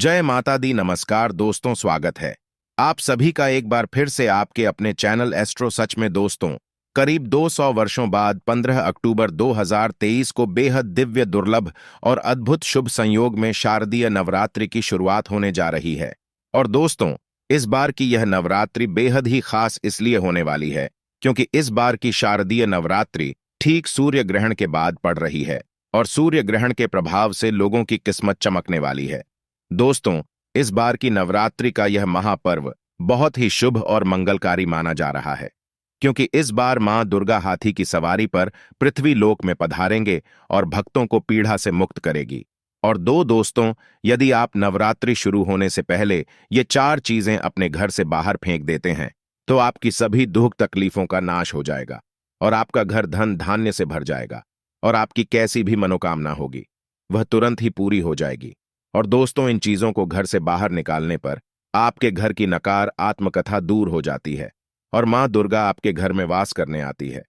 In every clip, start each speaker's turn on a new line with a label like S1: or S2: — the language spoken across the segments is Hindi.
S1: जय माता दी। नमस्कार दोस्तों, स्वागत है आप सभी का एक बार फिर से आपके अपने चैनल एस्ट्रो सच में। दोस्तों, करीब 200 वर्षों बाद 15 अक्टूबर 2023 को बेहद दिव्य, दुर्लभ और अद्भुत शुभ संयोग में शारदीय नवरात्रि की शुरुआत होने जा रही है। और दोस्तों, इस बार की यह नवरात्रि बेहद ही खास इसलिए होने वाली है क्योंकि इस बार की शारदीय नवरात्रि ठीक सूर्य ग्रहण के बाद पड़ रही है और सूर्य ग्रहण के प्रभाव से लोगों की किस्मत चमकने वाली है। दोस्तों, इस बार की नवरात्रि का यह महापर्व बहुत ही शुभ और मंगलकारी माना जा रहा है क्योंकि इस बार मां दुर्गा हाथी की सवारी पर पृथ्वी लोक में पधारेंगे और भक्तों को पीड़ा से मुक्त करेगी। और दोस्तों, यदि आप नवरात्रि शुरू होने से पहले ये 4 चीजें अपने घर से बाहर फेंक देते हैं तो आपकी सभी दुख तकलीफों का नाश हो जाएगा और आपका घर धन धान्य से भर जाएगा और आपकी कैसी भी मनोकामना होगी वह तुरंत ही पूरी हो जाएगी। और दोस्तों, इन चीजों को घर से बाहर निकालने पर आपके घर की नकार आत्मकथा दूर हो जाती है और मां दुर्गा आपके घर में वास करने आती है।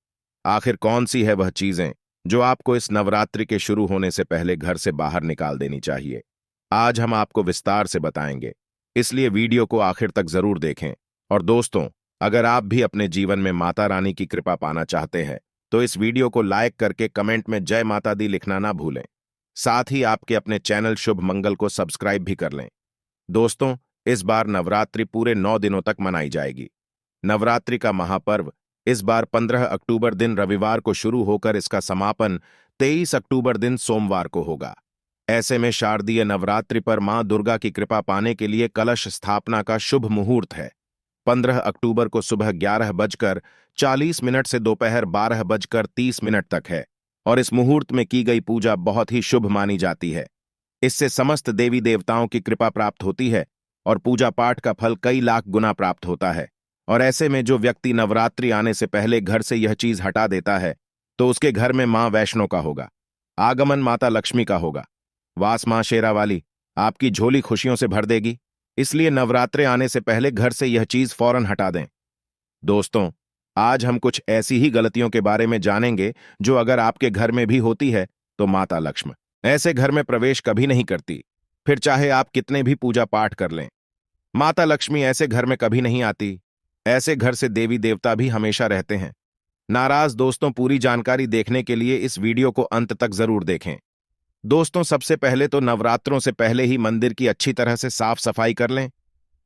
S1: आखिर कौन सी है वह चीजें जो आपको इस नवरात्रि के शुरू होने से पहले घर से बाहर निकाल देनी चाहिए? आज हम आपको विस्तार से बताएंगे, इसलिए वीडियो को आखिर तक जरूर देखें। और दोस्तों, अगर आप भी अपने जीवन में माता रानी की कृपा पाना चाहते हैं तो इस वीडियो को लाइक करके कमेंट में जय माता दी लिखना ना भूलें। साथ ही आपके अपने चैनल शुभ मंगल को सब्सक्राइब भी कर लें। दोस्तों, इस बार नवरात्रि पूरे 9 दिनों तक मनाई जाएगी। नवरात्रि का महापर्व इस बार 15 अक्टूबर दिन रविवार को शुरू होकर इसका समापन 23 अक्टूबर दिन सोमवार को होगा। ऐसे में शारदीय नवरात्रि पर मां दुर्गा की कृपा पाने के लिए कलश स्थापना का शुभ मुहूर्त है। 15 अक्टूबर को सुबह 11:40 से दोपहर 12:30 तक है और इस मुहूर्त में की गई पूजा बहुत ही शुभ मानी जाती है। इससे समस्त देवी देवताओं की कृपा प्राप्त होती है और पूजा पाठ का फल कई लाख गुना प्राप्त होता है। और ऐसे में जो व्यक्ति नवरात्रि आने से पहले घर से यह चीज हटा देता है तो उसके घर में मां वैष्णो का होगा, आगमन माता लक्ष्मी का होगा, वास मां शेरा वाली आपकी झोली खुशियों से भर देगी। इसलिए नवरात्रे आने से पहले घर से यह चीज फौरन हटा दें। दोस्तों, आज हम कुछ ऐसी ही गलतियों के बारे में जानेंगे जो अगर आपके घर में भी होती है तो माता लक्ष्मी ऐसे घर में प्रवेश कभी नहीं करती। फिर चाहे आप कितने भी पूजा पाठ कर लें, माता लक्ष्मी ऐसे घर में कभी नहीं आती। ऐसे घर से देवी देवता भी हमेशा रहते हैं नाराज। दोस्तों, पूरी जानकारी देखने के लिए इस वीडियो को अंत तक जरूर देखें। दोस्तों, सबसे पहले तो नवरात्रों से पहले ही मंदिर की अच्छी तरह से साफ सफाई कर लें।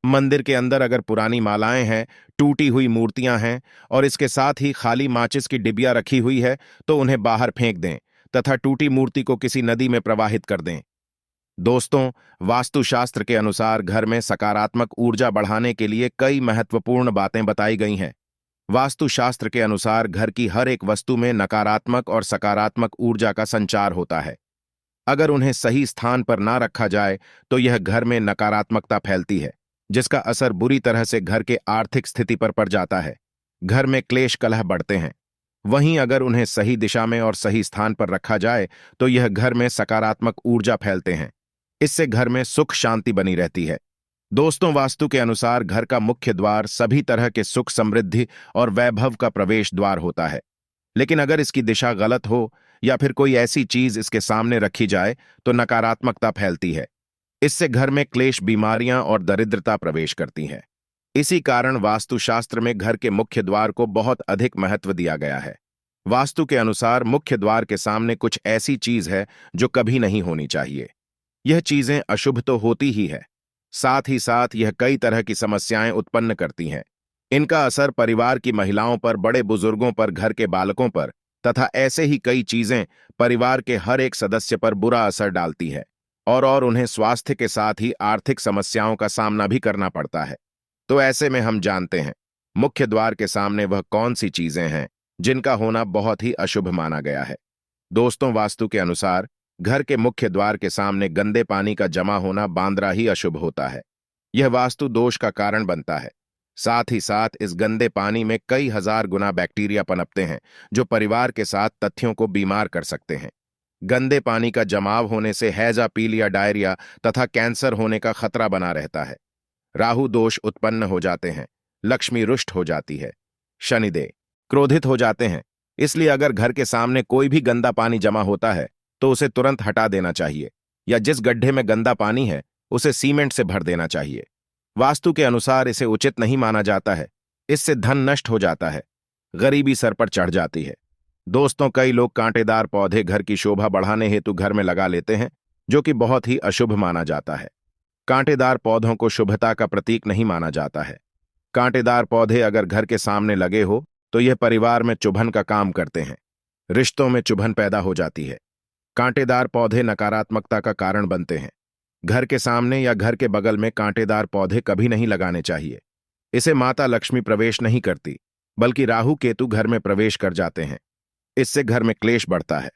S1: मंदिर के अंदर अगर पुरानी मालाएं हैं, टूटी हुई मूर्तियां हैं और इसके साथ ही खाली माचिस की डिबिया रखी हुई है तो उन्हें बाहर फेंक दें तथा टूटी मूर्ति को किसी नदी में प्रवाहित कर दें। दोस्तों, वास्तुशास्त्र के अनुसार घर में सकारात्मक ऊर्जा बढ़ाने के लिए कई महत्वपूर्ण बातें बताई गई हैं। वास्तुशास्त्र के अनुसार घर की हर एक वस्तु में नकारात्मक और सकारात्मक ऊर्जा का संचार होता है। अगर उन्हें सही स्थान पर ना रखा जाए तो यह घर में नकारात्मकता फैलती है जिसका असर बुरी तरह से घर के आर्थिक स्थिति पर पड़ जाता है। घर में क्लेश कलह बढ़ते हैं। वहीं अगर उन्हें सही दिशा में और सही स्थान पर रखा जाए तो यह घर में सकारात्मक ऊर्जा फैलते हैं। इससे घर में सुख शांति बनी रहती है। दोस्तों, वास्तु के अनुसार घर का मुख्य द्वार सभी तरह के सुख, समृद्धि और वैभव का प्रवेश द्वार होता है। लेकिन अगर इसकी दिशा गलत हो या फिर कोई ऐसी चीज इसके सामने रखी जाए तो नकारात्मकता फैलती है। इससे घर में क्लेश, बीमारियां और दरिद्रता प्रवेश करती हैं। इसी कारण वास्तुशास्त्र में घर के मुख्य द्वार को बहुत अधिक महत्व दिया गया है। वास्तु के अनुसार मुख्य द्वार के सामने कुछ ऐसी चीज है जो कभी नहीं होनी चाहिए। यह चीजें अशुभ तो होती ही है, साथ ही साथ यह कई तरह की समस्याएं उत्पन्न करती हैं। इनका असर परिवार की महिलाओं पर, बड़े बुजुर्गों पर, घर के बालकों पर तथा ऐसे ही कई चीजें परिवार के हर एक सदस्य पर बुरा असर डालती है और उन्हें स्वास्थ्य के साथ ही आर्थिक समस्याओं का सामना भी करना पड़ता है। तो ऐसे में हम जानते हैं मुख्य द्वार के सामने वह कौन सी चीजें हैं जिनका होना बहुत ही अशुभ माना गया है। दोस्तों, वास्तु के अनुसार घर के मुख्य द्वार के सामने गंदे पानी का जमा होना बांद्रा ही अशुभ होता है। यह वास्तु दोष का कारण बनता है। साथ ही साथ इस गंदे पानी में कई हजार गुना बैक्टीरिया पनपते हैं जो परिवार के साथ तथ्यों को बीमार कर सकते हैं। गंदे पानी का जमाव होने से हैजा, पीलिया, डायरिया तथा कैंसर होने का खतरा बना रहता है। राहु दोष उत्पन्न हो जाते हैं, लक्ष्मी रुष्ट हो जाती है, शनिदेव क्रोधित हो जाते हैं। इसलिए अगर घर के सामने कोई भी गंदा पानी जमा होता है तो उसे तुरंत हटा देना चाहिए या जिस गड्ढे में गंदा पानी है उसे सीमेंट से भर देना चाहिए। वास्तु के अनुसार इसे उचित नहीं माना जाता है। इससे धन नष्ट हो जाता है, गरीबी सर पर चढ़ जाती है। दोस्तों, कई लोग कांटेदार पौधे घर की शोभा बढ़ाने हेतु घर में लगा लेते हैं, जो कि बहुत ही अशुभ माना जाता है। कांटेदार पौधों को शुभता का प्रतीक नहीं माना जाता है। कांटेदार पौधे अगर घर के सामने लगे हो तो यह परिवार में चुभन का काम करते हैं। रिश्तों में चुभन पैदा हो जाती है। कांटेदार पौधे नकारात्मकता का कारण बनते हैं। घर के सामने या घर के बगल में कांटेदार पौधे कभी नहीं लगाने चाहिए। इसे माता लक्ष्मी प्रवेश नहीं करती, बल्कि राहु केतु घर में प्रवेश कर जाते हैं। इससे घर में क्लेश बढ़ता है,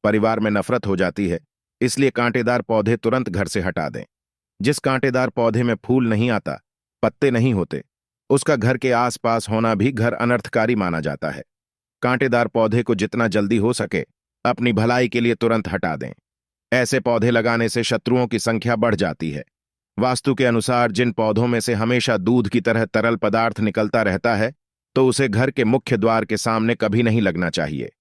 S1: परिवार में नफरत हो जाती है। इसलिए कांटेदार पौधे तुरंत घर से हटा दें। जिस कांटेदार पौधे में फूल नहीं आता, पत्ते नहीं होते, उसका घर के आसपास होना भी घर अनर्थकारी माना जाता है। कांटेदार पौधे को जितना जल्दी हो सके अपनी भलाई के लिए तुरंत हटा दें। ऐसे पौधे लगाने से शत्रुओं की संख्या बढ़ जाती है। वास्तु के अनुसार जिन पौधों में से हमेशा दूध की तरह तरल पदार्थ निकलता रहता है, तो उसे घर के मुख्य द्वार के सामने कभी नहीं लगना चाहिए।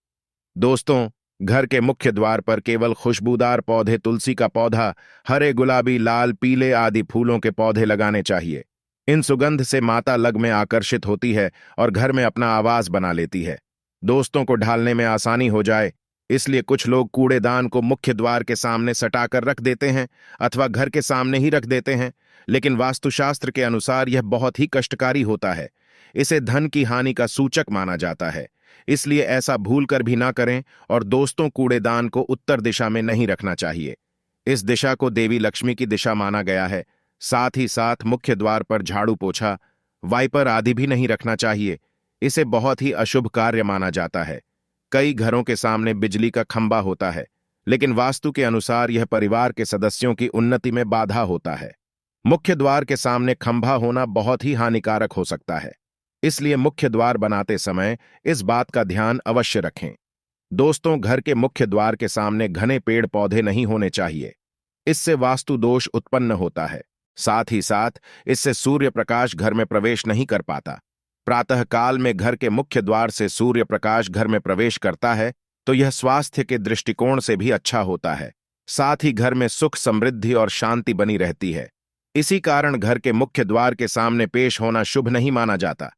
S1: दोस्तों, घर के मुख्य द्वार पर केवल खुशबूदार पौधे, तुलसी का पौधा, हरे, गुलाबी, लाल, पीले आदि फूलों के पौधे लगाने चाहिए। इन सुगंध से माता लग में आकर्षित होती है और घर में अपना आवास बना लेती है। दोस्तों को ढालने में आसानी हो जाए, इसलिए कुछ लोग कूड़ेदान को मुख्य द्वार के सामने सटाकर रख देते हैं अथवा घर के सामने ही रख देते हैं, लेकिन वास्तुशास्त्र के अनुसार यह बहुत ही कष्टकारी होता है। इसे धन की हानि का सूचक माना जाता है। इसलिए ऐसा भूलकर भी ना करें। और दोस्तों, कूड़ेदान को उत्तर दिशा में नहीं रखना चाहिए। इस दिशा को देवी लक्ष्मी की दिशा माना गया है। साथ ही साथ मुख्य द्वार पर झाड़ू, पोछा, वाइपर आदि भी नहीं रखना चाहिए। इसे बहुत ही अशुभ कार्य माना जाता है। कई घरों के सामने बिजली का खंभा होता है, लेकिन वास्तु के अनुसार यह परिवार के सदस्यों की उन्नति में बाधा होता है। मुख्य द्वार के सामने खंभा होना बहुत ही हानिकारक हो सकता है। इसलिए मुख्य द्वार बनाते समय इस बात का ध्यान अवश्य रखें। दोस्तों, घर के मुख्य द्वार के सामने घने पेड़ पौधे नहीं होने चाहिए। इससे वास्तु दोष उत्पन्न होता है। साथ ही साथ इससे सूर्य प्रकाश घर में प्रवेश नहीं कर पाता। प्रातः काल में घर के मुख्य द्वार से सूर्य प्रकाश घर में प्रवेश करता है तो यह स्वास्थ्य के दृष्टिकोण से भी अच्छा होता है। साथ ही घर में सुख, समृद्धि और शांति बनी रहती है। इसी कारण घर के मुख्य द्वार के सामने पेश होना शुभ नहीं माना जाता।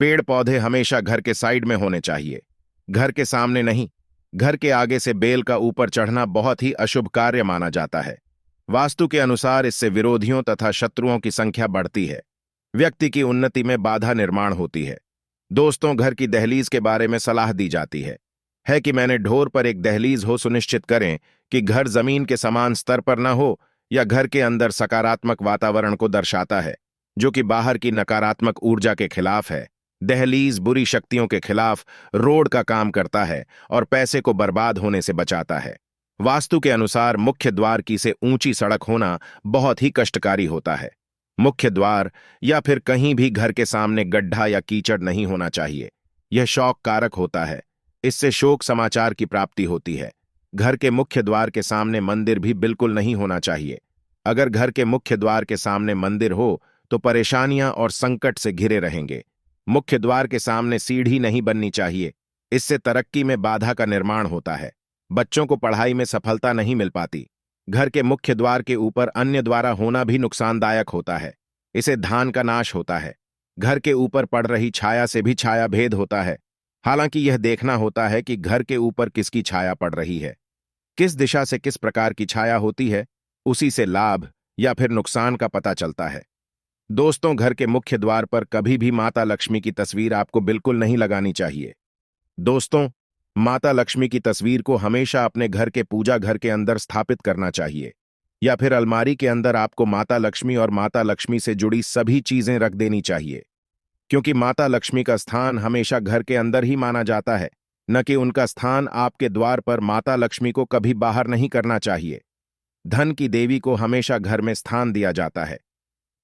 S1: पेड़ पौधे हमेशा घर के साइड में होने चाहिए, घर के सामने नहीं। घर के आगे से बेल का ऊपर चढ़ना बहुत ही अशुभ कार्य माना जाता है। वास्तु के अनुसार इससे विरोधियों तथा शत्रुओं की संख्या बढ़ती है। व्यक्ति की उन्नति में बाधा निर्माण होती है। दोस्तों, घर की दहलीज के बारे में सलाह दी जाती है कि मैंने ढोर पर एक दहलीज हो, सुनिश्चित करें कि घर जमीन के समान स्तर पर न हो या घर के अंदर सकारात्मक वातावरण को दर्शाता है, जो कि बाहर की नकारात्मक ऊर्जा के खिलाफ है। दहलीज बुरी शक्तियों के खिलाफ रोड का काम करता है और पैसे को बर्बाद होने से बचाता है। वास्तु के अनुसार मुख्य द्वार की से ऊंची सड़क होना बहुत ही कष्टकारी होता है। मुख्य द्वार या फिर कहीं भी घर के सामने गड्ढा या कीचड़ नहीं होना चाहिए। यह शौक कारक होता है। इससे शोक समाचार की प्राप्ति होती है। घर के मुख्य द्वार के सामने मंदिर भी बिल्कुल नहीं होना चाहिए। अगर घर के मुख्य द्वार के सामने मंदिर हो तो परेशानियां और संकट से घिरे रहेंगे। मुख्य द्वार के सामने सीढ़ी नहीं बननी चाहिए। इससे तरक्की में बाधा का निर्माण होता है। बच्चों को पढ़ाई में सफलता नहीं मिल पाती। घर के मुख्य द्वार के ऊपर अन्य द्वारा होना भी नुकसानदायक होता है। इसे धान का नाश होता है। घर के ऊपर पड़ रही छाया से भी छाया भेद होता है। हालांकि यह देखना होता है कि घर के ऊपर किसकी छाया पड़ रही है, किस दिशा से किस प्रकार की छाया होती है, उसी से लाभ या फिर नुकसान का पता चलता है। दोस्तों, घर के मुख्य द्वार पर कभी भी माता लक्ष्मी की तस्वीर आपको बिल्कुल नहीं लगानी चाहिए। दोस्तों, माता लक्ष्मी की तस्वीर को हमेशा अपने घर के पूजा घर के अंदर स्थापित करना चाहिए, या फिर अलमारी के अंदर आपको माता लक्ष्मी और माता लक्ष्मी से जुड़ी सभी चीजें रख देनी चाहिए, क्योंकि माता लक्ष्मी का स्थान हमेशा घर के अंदर ही माना जाता है, न कि उनका स्थान आपके द्वार पर। माता लक्ष्मी को कभी बाहर नहीं करना चाहिए। धन की देवी को हमेशा घर में स्थान दिया जाता है।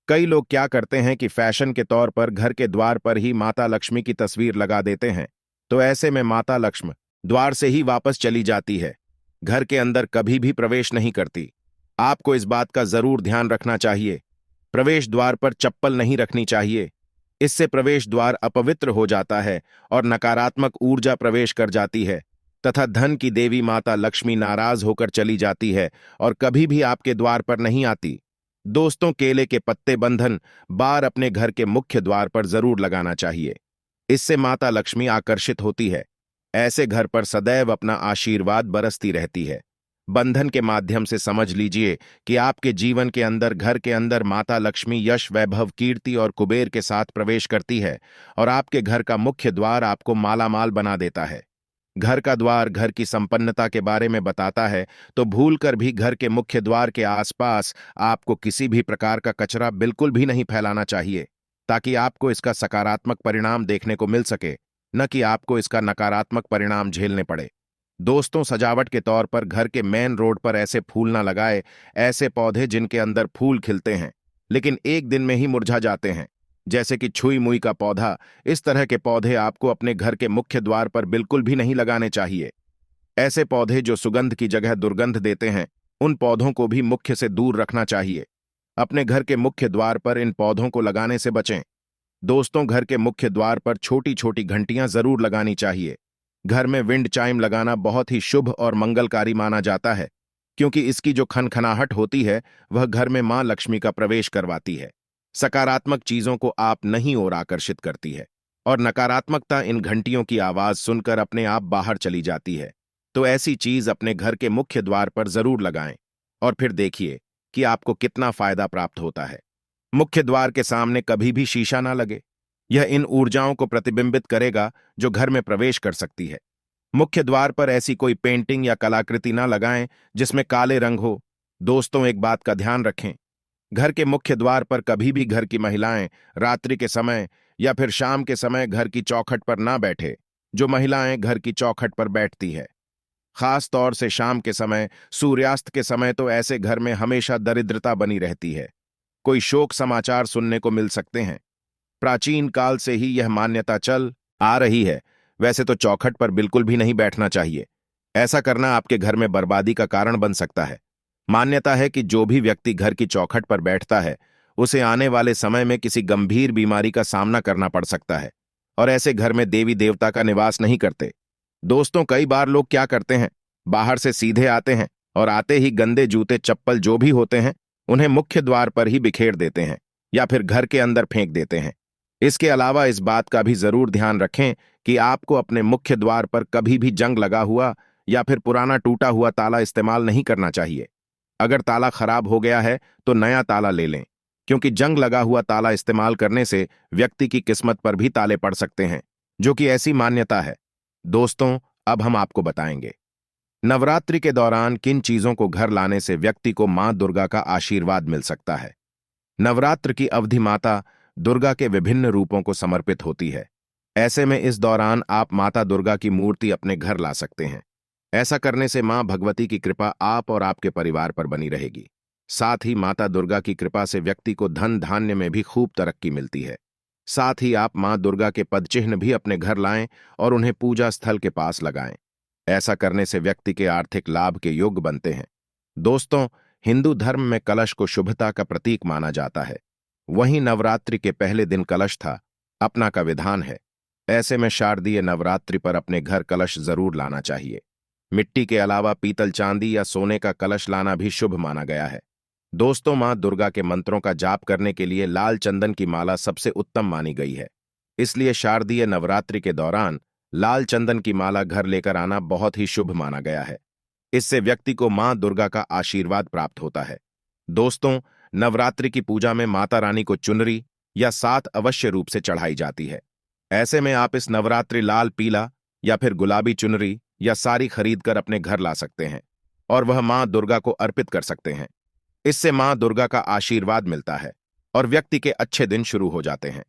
S1: कई लोग क्या करते हैं कि फैशन के तौर पर घर के द्वार पर ही माता लक्ष्मी की तस्वीर लगा देते हैं, तो ऐसे में माता लक्ष्मी द्वार से ही वापस चली जाती है, घर के अंदर कभी भी प्रवेश नहीं करती। आपको इस बात का जरूर ध्यान रखना चाहिए। प्रवेश द्वार पर चप्पल नहीं रखनी चाहिए। इससे प्रवेश द्वार अपवित्र हो जाता है और नकारात्मक ऊर्जा प्रवेश कर जाती है तथा धन की देवी माता लक्ष्मी नाराज होकर चली जाती है और कभी भी आपके द्वार पर नहीं आती। दोस्तों, केले के पत्ते बंधन बार अपने घर के मुख्य द्वार पर जरूर लगाना चाहिए। इससे माता लक्ष्मी आकर्षित होती है। ऐसे घर पर सदैव अपना आशीर्वाद बरसती रहती है। बंधन के माध्यम से समझ लीजिए कि आपके जीवन के अंदर, घर के अंदर माता लक्ष्मी यश, वैभव, कीर्ति और कुबेर के साथ प्रवेश करती है और आपके घर का मुख्य द्वार आपको मालामाल बना देता है। घर का द्वार घर की संपन्नता के बारे में बताता है, तो भूलकर भी घर के मुख्य द्वार के आसपास आपको किसी भी प्रकार का कचरा बिल्कुल भी नहीं फैलाना चाहिए, ताकि आपको इसका सकारात्मक परिणाम देखने को मिल सके, न कि आपको इसका नकारात्मक परिणाम झेलने पड़े। दोस्तों, सजावट के तौर पर घर के मेन रोड पर ऐसे फूल ना लगाए, ऐसे पौधे जिनके अंदर फूल खिलते हैं लेकिन एक दिन में ही मुरझा जाते हैं, जैसे कि छुई मुई का पौधा। इस तरह के पौधे आपको अपने घर के मुख्य द्वार पर बिल्कुल भी नहीं लगाने चाहिए। ऐसे पौधे जो सुगंध की जगह दुर्गंध देते हैं, उन पौधों को भी मुख्य से दूर रखना चाहिए। अपने घर के मुख्य द्वार पर इन पौधों को लगाने से बचें। दोस्तों, घर के मुख्य द्वार पर छोटी छोटी घंटियां जरूर लगानी चाहिए। घर में विंड चाइम लगाना बहुत ही शुभ और मंगलकारी माना जाता है, क्योंकि इसकी जो खनखनाहट होती है वह घर में मां लक्ष्मी का प्रवेश करवाती है। सकारात्मक चीजों को आप नहीं और आकर्षित करती है और नकारात्मकता इन घंटियों की आवाज सुनकर अपने आप बाहर चली जाती है। तो ऐसी चीज अपने घर के मुख्य द्वार पर जरूर लगाएं और फिर देखिए कि आपको कितना फायदा प्राप्त होता है। मुख्य द्वार के सामने कभी भी शीशा ना लगे। यह इन ऊर्जाओं को प्रतिबिंबित करेगा जो घर में प्रवेश कर सकती है। मुख्य द्वार पर ऐसी कोई पेंटिंग या कलाकृति ना लगाएं जिसमें काले रंग हो। दोस्तों, एक बात का ध्यान रखें, घर के मुख्य द्वार पर कभी भी घर की महिलाएं रात्रि के समय या फिर शाम के समय घर की चौखट पर ना बैठे। जो महिलाएं घर की चौखट पर बैठती है, खास तौर से शाम के समय, सूर्यास्त के समय, तो ऐसे घर में हमेशा दरिद्रता बनी रहती है। कोई शोक समाचार सुनने को मिल सकते हैं। प्राचीन काल से ही यह मान्यता चल आ रही है। वैसे तो चौखट पर बिल्कुल भी नहीं बैठना चाहिए। ऐसा करना आपके घर में बर्बादी का कारण बन सकता है। मान्यता है कि जो भी व्यक्ति घर की चौखट पर बैठता है, उसे आने वाले समय में किसी गंभीर बीमारी का सामना करना पड़ सकता है और ऐसे घर में देवी देवता का निवास नहीं करते। दोस्तों, कई बार लोग क्या करते हैं, बाहर से सीधे आते हैं और आते ही गंदे जूते चप्पल जो भी होते हैं उन्हें मुख्य द्वार पर ही बिखेर देते हैं या फिर घर के अंदर फेंक देते हैं। इसके अलावा इस बात का भी जरूर ध्यान रखें कि आपको अपने मुख्य द्वार पर कभी भी जंग लगा हुआ या फिर पुराना टूटा हुआ ताला इस्तेमाल नहीं करना चाहिए। अगर ताला खराब हो गया है तो नया ताला ले लें, क्योंकि जंग लगा हुआ ताला इस्तेमाल करने से व्यक्ति की किस्मत पर भी ताले पड़ सकते हैं, जो कि ऐसी मान्यता है। दोस्तों, अब हम आपको बताएंगे नवरात्रि के दौरान किन चीजों को घर लाने से व्यक्ति को मां दुर्गा का आशीर्वाद मिल सकता है। नवरात्र की अवधि माता दुर्गा के विभिन्न रूपों को समर्पित होती है। ऐसे में इस दौरान आप माता दुर्गा की मूर्ति अपने घर ला सकते हैं। ऐसा करने से मां भगवती की कृपा आप और आपके परिवार पर बनी रहेगी। साथ ही माता दुर्गा की कृपा से व्यक्ति को धन धान्य में भी खूब तरक्की मिलती है। साथ ही आप मां दुर्गा के पदचिह्न भी अपने घर लाएं और उन्हें पूजा स्थल के पास लगाएं। ऐसा करने से व्यक्ति के आर्थिक लाभ के योग्य बनते हैं। दोस्तों, हिंदू धर्म में कलश को शुभता का प्रतीक माना जाता है। वहीं नवरात्रि के पहले दिन कलश था अपना का विधान है। ऐसे में शारदीय नवरात्रि पर अपने घर कलश जरूर लाना चाहिए। मिट्टी के अलावा पीतल, चांदी या सोने का कलश लाना भी शुभ माना गया है। दोस्तों, मां दुर्गा के मंत्रों का जाप करने के लिए लाल चंदन की माला सबसे उत्तम मानी गई है। इसलिए शारदीय नवरात्रि के दौरान लाल चंदन की माला घर लेकर आना बहुत ही शुभ माना गया है। इससे व्यक्ति को मां दुर्गा का आशीर्वाद प्राप्त होता है। दोस्तों, नवरात्रि की पूजा में माता रानी को चुनरी या सात अवश्य रूप से चढ़ाई जाती है। ऐसे में आप इस नवरात्रि लाल, पीला या फिर गुलाबी चुनरी या साड़ी खरीदकर अपने घर ला सकते हैं और वह मां दुर्गा को अर्पित कर सकते हैं। इससे मां दुर्गा का आशीर्वाद मिलता है और व्यक्ति के अच्छे दिन शुरू हो जाते हैं।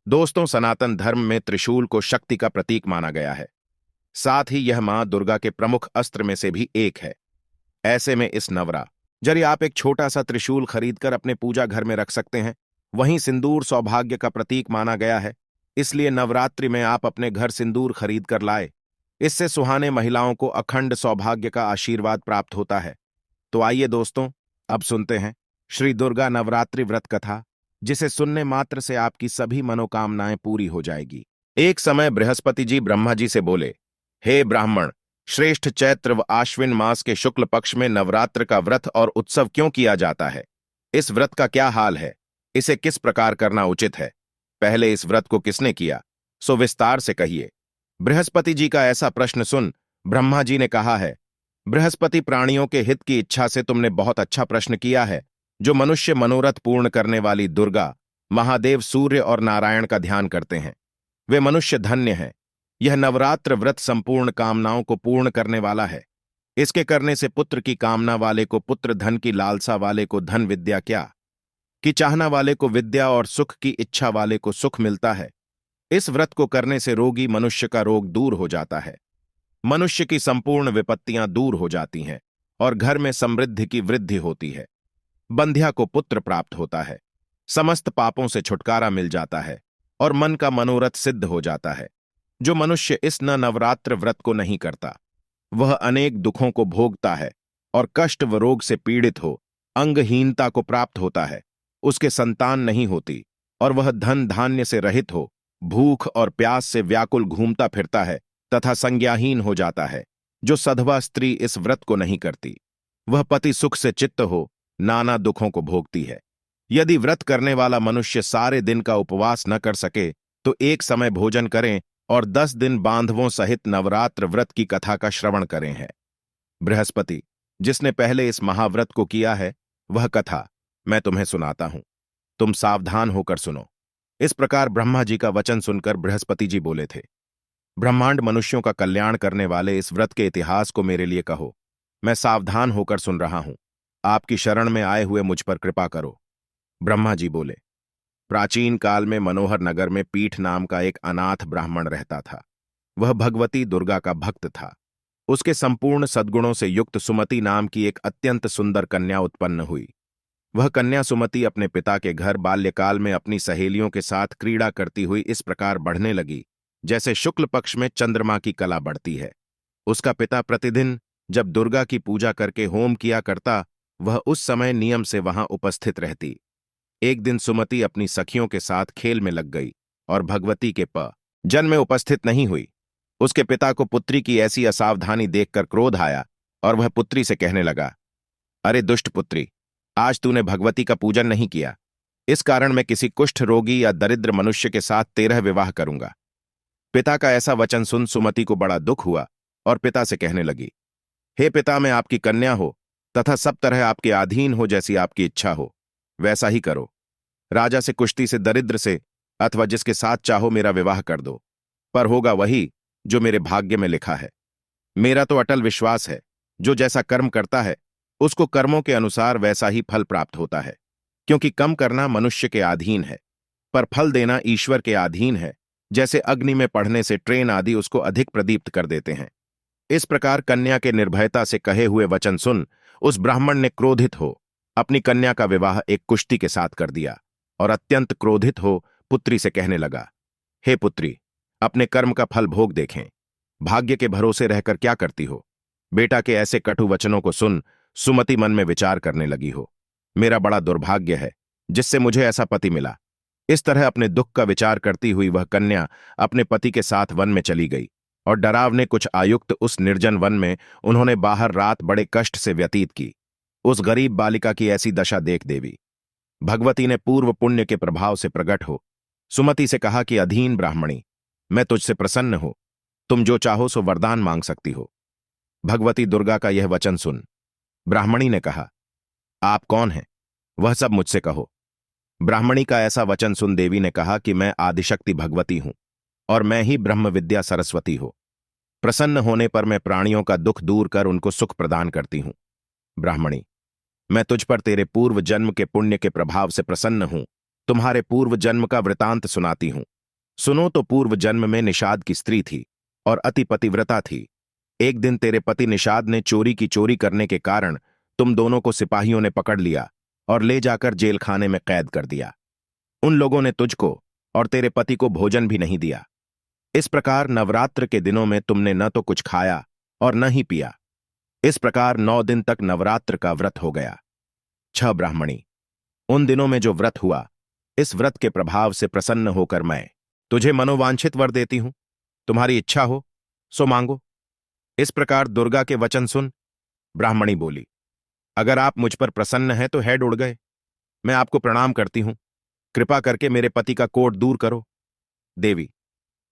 S1: दोस्तों, सनातन धर्म में त्रिशूल को शक्ति का प्रतीक माना गया है। साथ ही यह मां दुर्गा के प्रमुख अस्त्र में से भी एक है। ऐसे में इस नवरात्रि आप एक छोटा सा त्रिशूल खरीदकर अपने पूजा घर में रख सकते हैं। वहीं सिंदूर सौभाग्य का प्रतीक माना गया है, इसलिए नवरात्रि में आप अपने घर सिंदूर खरीद कर लाए। इससे सुहाने महिलाओं को अखंड सौभाग्य का आशीर्वाद प्राप्त होता है। तो आइए दोस्तों, अब सुनते हैं श्री दुर्गा नवरात्रि व्रत कथा, जिसे सुनने मात्र से आपकी सभी मनोकामनाएं पूरी हो जाएगी। एक समय बृहस्पति जी ब्रह्मा जी से बोले, हे ब्राह्मण, श्रेष्ठ चैत्र व आश्विन मास के शुक्ल पक्ष में नवरात्र का व्रत और उत्सव क्यों किया जाता है? इस व्रत का क्या हाल है? इसे किस प्रकार करना उचित है? पहले इस व्रत को किसने किया? सो विस्तार से कहिए। बृहस्पति जी का ऐसा प्रश्न सुन ब्रह्मा जी ने कहा है, बृहस्पति प्राणियों के हित की इच्छा से तुमने बहुत अच्छा प्रश्न किया है। जो मनुष्य मनोरथ पूर्ण करने वाली दुर्गा, महादेव सूर्य और नारायण का ध्यान करते हैं, वे मनुष्य धन्य हैं। यह नवरात्र व्रत संपूर्ण कामनाओं को पूर्ण करने वाला है। इसके करने से पुत्र की कामना वाले को पुत्र, धन की लालसा वाले को धन, विद्या क्या कि चाहना वाले को विद्या और सुख की इच्छा वाले को सुख मिलता है। इस व्रत को करने से रोगी मनुष्य का रोग दूर हो जाता है, मनुष्य की संपूर्ण विपत्तियां दूर हो जाती हैं और घर में समृद्धि की वृद्धि होती है। बंध्या को पुत्र प्राप्त होता है, समस्त पापों से छुटकारा मिल जाता है और मन का मनोरथ सिद्ध हो जाता है। जो मनुष्य इस नवरात्र व्रत को नहीं करता, वह अनेक दुखों को भोगता है और कष्ट व रोग से पीड़ित हो, अंगहीनता को प्राप्त होता है, उसके संतान नहीं होती और वह धन धान्य से रहित हो, भूख और प्यास से व्याकुल घूमता फिरता है तथा संज्ञाहीन हो जाता है। जो सधवा स्त्री इस व्रत को नहीं करती, वह पति सुख से चित्त हो, नाना दुखों को भोगती है। यदि व्रत करने वाला मनुष्य सारे दिन का उपवास न कर सके तो एक समय भोजन करें और 10 दिन बांधवों सहित नवरात्र व्रत की कथा का श्रवण करें है। बृहस्पति, जिसने पहले इस महाव्रत को किया है, वह कथा मैं तुम्हें सुनाता हूं। तुम सावधान होकर सुनो। इस प्रकार ब्रह्मा जी का वचन सुनकर बृहस्पति जी बोले थे, ब्रह्मांड मनुष्यों का कल्याण करने वाले इस व्रत के इतिहास को मेरे लिए कहो। मैं सावधान होकर सुन रहा हूं। आपकी शरण में आए हुए मुझ पर कृपा करो। ब्रह्मा जी बोले, प्राचीन काल में मनोहर नगर में पीठ नाम का एक अनाथ ब्राह्मण रहता था। वह भगवती दुर्गा का भक्त था। उसके संपूर्ण सद्गुणों से युक्त सुमति नाम की एक अत्यंत सुंदर कन्या उत्पन्न हुई। वह कन्या सुमति अपने पिता के घर बाल्यकाल में अपनी सहेलियों के साथ क्रीड़ा करती हुई इस प्रकार बढ़ने लगी जैसे शुक्ल पक्ष में चंद्रमा की कला बढ़ती है। उसका पिता प्रतिदिन जब दुर्गा की पूजा करके होम किया करता, वह उस समय नियम से वहां उपस्थित रहती। एक दिन सुमति अपनी सखियों के साथ खेल में लग गई और भगवती के जन में उपस्थित नहीं हुई। उसके पिता को पुत्री की ऐसी असावधानी देखकर क्रोध आया और वह पुत्री से कहने लगा, अरे दुष्ट पुत्री, आज तूने भगवती का पूजन नहीं किया। इस कारण मैं किसी कुष्ठ रोगी या दरिद्र मनुष्य के साथ 13 विवाह करूंगा। पिता का ऐसा वचन सुन सुमति को बड़ा दुख हुआ और पिता से कहने लगी, हे पिता, मैं आपकी कन्या हो तथा सब तरह आपके अधीन हो, जैसी आपकी इच्छा हो वैसा ही करो। राजा से, कुश्ती से, दरिद्र से अथवा जिसके साथ चाहो मेरा विवाह कर दो, पर होगा वही जो मेरे भाग्य में लिखा है। मेरा तो अटल विश्वास है, जो जैसा कर्म करता है उसको कर्मों के अनुसार वैसा ही फल प्राप्त होता है। क्योंकि कम करना मनुष्य के अधीन है, पर फल देना ईश्वर के अधीन है। जैसे अग्नि में पड़ने से ट्रेन आदि उसको अधिक प्रदीप्त कर देते हैं। इस प्रकार कन्या के निर्भयता से कहे हुए वचन सुन उस ब्राह्मण ने क्रोधित हो अपनी कन्या का विवाह एक कुश्ती के साथ कर दिया और अत्यंत क्रोधित हो पुत्री से कहने लगा, हे पुत्री, अपने कर्म का फल भोग देखें। भाग्य के भरोसे रहकर क्या करती हो? बेटा के ऐसे कटु वचनों को सुन सुमति मन में विचार करने लगी हो, मेरा बड़ा दुर्भाग्य है जिससे मुझे ऐसा पति मिला। इस तरह अपने दुख का विचार करती हुई वह कन्या अपने पति के साथ वन में चली गई और डरावने कुछ आयुक्त उस निर्जन वन में उन्होंने बाहर रात बड़े कष्ट से व्यतीत की। उस गरीब बालिका की ऐसी दशा देख देवी भगवती ने पूर्व पुण्य के प्रभाव से प्रकट हो सुमति से कहा कि अधीन ब्राह्मणी, मैं तुझसे प्रसन्न हूं, तुम जो चाहो सो वरदान मांग सकती हो। भगवती दुर्गा का यह वचन सुन ब्राह्मणी ने कहा, आप कौन हैं? वह सब मुझसे कहो। ब्राह्मणी का ऐसा वचन सुन देवी ने कहा कि मैं आदिशक्ति भगवती हूं और मैं ही ब्रह्म विद्या सरस्वती हूं। प्रसन्न होने पर मैं प्राणियों का दुख दूर कर उनको सुख प्रदान करती हूं। ब्राह्मणी, मैं तुझ पर तेरे पूर्व जन्म के पुण्य के प्रभाव से प्रसन्न हूं। तुम्हारे पूर्व जन्म का वृतांत सुनाती हूं। सुनो तो, पूर्व जन्म में निषाद की स्त्री थी और अति पतिव्रता थी। एक दिन तेरे पति निषाद ने चोरी की चोरी करने के कारण तुम दोनों को सिपाहियों ने पकड़ लिया और ले जाकर जेल खाने में कैद कर दिया। उन लोगों ने तुझको और तेरे पति को भोजन भी नहीं दिया। इस प्रकार नवरात्र के दिनों में तुमने न तो कुछ खाया और न ही पिया। इस प्रकार 9 दिन तक नवरात्र का व्रत हो गया। 6 ब्राह्मणी, उन दिनों में जो व्रत हुआ, इस व्रत के प्रभाव से प्रसन्न होकर मैं तुझे मनोवांछित वर देती हूं। तुम्हारी इच्छा हो सो मांगो। इस प्रकार दुर्गा के वचन सुन ब्राह्मणी बोली, अगर आप मुझ पर प्रसन्न हैं तो हेड उड़ गए। मैं आपको प्रणाम करती हूं। कृपा करके मेरे पति का कोढ़ दूर करो। देवी,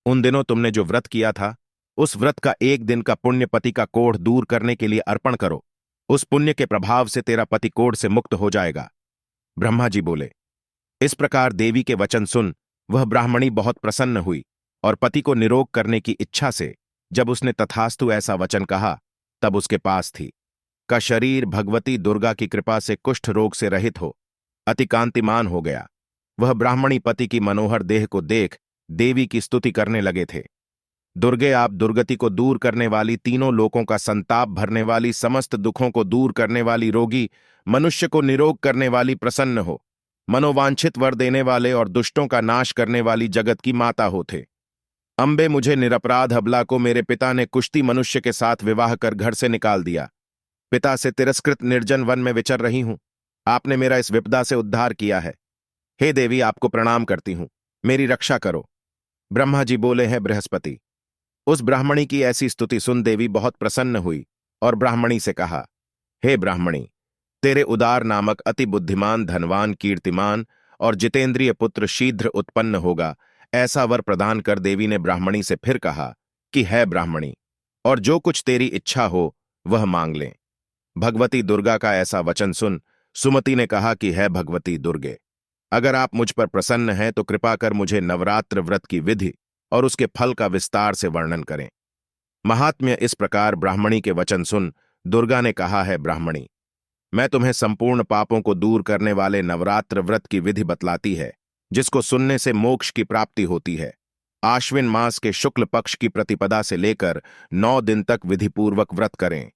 S1: उन दिनों तुमने जो व्रत किया था, उस व्रत का एक दिन का पुण्य पति का कोढ़ दूर करने के लिए अर्पण करो। उस पुण्य के प्रभाव से तेरा पति कोढ़ से मुक्त हो जाएगा। ब्रह्मा जी बोले। इस प्रकार देवी के वचन सुन वह ब्राह्मणी बहुत प्रसन्न हुई और पति को निरोग करने की इच्छा से जब उसने तथास्तु ऐसा वचन कहा, तब उसके पास थी का शरीर भगवती दुर्गा की कृपा से कुष्ठ रोग से रहित हो अति कांतिमान हो गया। वह ब्राह्मणी पति की मनोहर देह को देख देवी की स्तुति करने लगे थे। दुर्गे, आप दुर्गति को दूर करने वाली, तीनों लोकों का संताप भरने वाली, समस्त दुखों को दूर करने वाली, रोगी मनुष्य को निरोग करने वाली, प्रसन्न हो, मनोवांछित वर देने वाले और दुष्टों का नाश करने वाली जगत की माता हो थे। अम्बे, मुझे निरपराध अबला को मेरे पिता ने कुश्ती मनुष्य के साथ विवाह कर घर से निकाल दिया। पिता से तिरस्कृत निर्जन वन में विचर रही हूं। आपने मेरा इस विपदा से उद्धार किया है। हे देवी, आपको प्रणाम करती हूं, मेरी रक्षा करो। ब्रह्मा जी बोले हैं बृहस्पति। उस ब्राह्मणी की ऐसी स्तुति सुन देवी बहुत प्रसन्न हुई और ब्राह्मणी से कहा, हे ब्राह्मणी, तेरे उदार नामक अति बुद्धिमान, धनवान, कीर्तिमान और जितेंद्रिय पुत्र शीघ्र उत्पन्न होगा, ऐसा वर प्रदान कर देवी ने ब्राह्मणी से फिर कहा कि है ब्राह्मणी, और जो कुछ तेरी इच्छा हो वह मांग लें। भगवती दुर्गा का ऐसा वचन सुन सुमति ने कहा कि है भगवती दुर्गे, अगर आप मुझ पर प्रसन्न हैं तो कृपा कर मुझे नवरात्र व्रत की विधि और उसके फल का विस्तार से वर्णन करें। महात्म्य इस प्रकार ब्राह्मणी के वचन सुन दुर्गा ने कहा है, ब्राह्मणी, मैं तुम्हें संपूर्ण पापों को दूर करने वाले नवरात्र व्रत की विधि बतलाती है, जिसको सुनने से मोक्ष की प्राप्ति होती है। आश्विन मास के शुक्ल पक्ष की प्रतिपदा से लेकर 9 दिन तक विधिपूर्वक व्रत करें।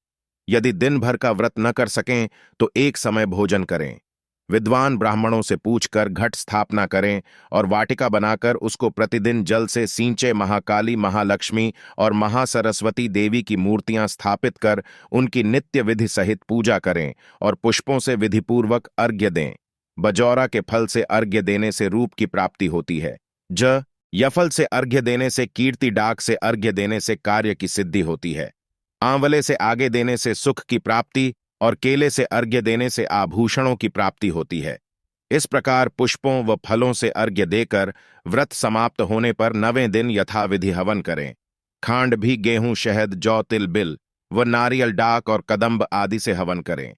S1: यदि दिन भर का व्रत न कर सकें तो एक समय भोजन करें। विद्वान ब्राह्मणों से पूछकर घट स्थापना करें और वाटिका बनाकर उसको प्रतिदिन जल से सींचे महाकाली, महालक्ष्मी और महासरस्वती देवी की मूर्तियां स्थापित कर उनकी नित्य विधि सहित पूजा करें और पुष्पों से विधिपूर्वक अर्घ्य दें। बजौरा के फल से अर्घ्य देने से रूप की प्राप्ति होती है। यफल से अर्घ्य देने से कीर्ति, डाक से अर्घ्य देने से कार्य की सिद्धि होती है। आंवले से आगे देने से सुख की प्राप्ति और केले से अर्घ्य देने से आभूषणों की प्राप्ति होती है। इस प्रकार पुष्पों व फलों से अर्घ्य देकर व्रत समाप्त होने पर 9वें दिन यथाविधि हवन करें। खांड भी गेहूं, शहद, जौ, तिल, बिल व नारियल, डाक और कदम्ब आदि से हवन करें।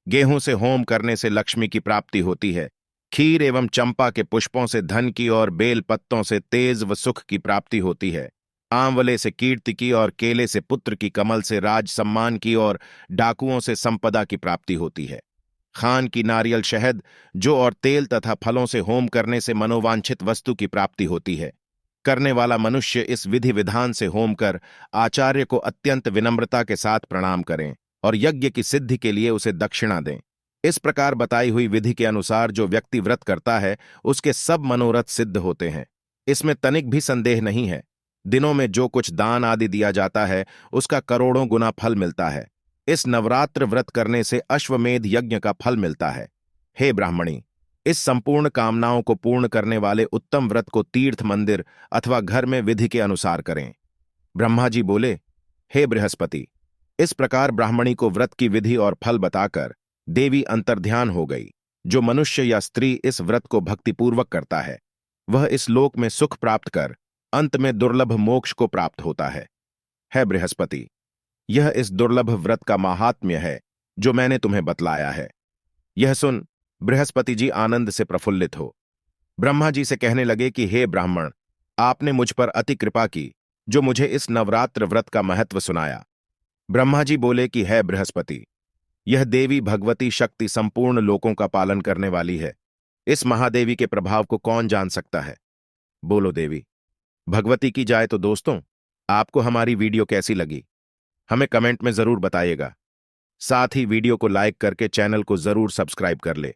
S1: गेहूं से होम करने से लक्ष्मी की प्राप्ति होती है। खीर एवं चंपा के पुष्पों से धन की और बेल पत्तों से तेज व सुख की प्राप्ति होती है। आंवले से कीर्ति की और केले से पुत्र की, कमल से राज सम्मान की और डाकुओं से संपदा की प्राप्ति होती है। खान की नारियल, शहद, जो और तेल तथा फलों से होम करने से मनोवांछित वस्तु की प्राप्ति होती है। करने वाला मनुष्य इस विधि विधान से होम कर आचार्य को अत्यंत विनम्रता के साथ प्रणाम करें और यज्ञ की सिद्धि के लिए उसे दक्षिणा दें। इस प्रकार बताई हुई विधि के अनुसार जो व्यक्ति व्रत करता है उसके सब मनोरथ सिद्ध होते हैं। इसमें तनिक भी संदेह नहीं है। दिनों में जो कुछ दान आदि दिया जाता है उसका करोड़ों गुना फल मिलता है। इस नवरात्र व्रत करने से अश्वमेध यज्ञ का फल मिलता है। हे ब्राह्मणी, इस संपूर्ण कामनाओं को पूर्ण करने वाले उत्तम व्रत को तीर्थ, मंदिर अथवा घर में विधि के अनुसार करें। ब्रह्मा जी बोले, हे बृहस्पति, इस प्रकार ब्राह्मणी को व्रत की विधि और फल बताकर देवी अंतर्ध्यान हो गई। जो मनुष्य या स्त्री इस व्रत को भक्तिपूर्वक करता है वह इस लोक में सुख प्राप्त कर अंत में दुर्लभ मोक्ष को प्राप्त होता है बृहस्पति, यह इस दुर्लभ व्रत का महात्म्य है जो मैंने तुम्हें बतलाया है। यह सुन बृहस्पति जी आनंद से प्रफुल्लित हो ब्रह्मा जी से कहने लगे कि हे ब्राह्मण, आपने मुझ पर अति कृपा की जो मुझे इस नवरात्र व्रत का महत्व सुनाया। ब्रह्मा जी बोले कि है बृहस्पति, यह देवी भगवती शक्ति संपूर्ण लोकों का पालन करने वाली है। इस महादेवी के प्रभाव को कौन जान सकता है। बोलो देवी भगवती की जाए। तो दोस्तों, आपको हमारी वीडियो कैसी लगी हमें कमेंट में जरूर बताइएगा। साथ ही वीडियो को लाइक करके चैनल को जरूर सब्सक्राइब कर ले।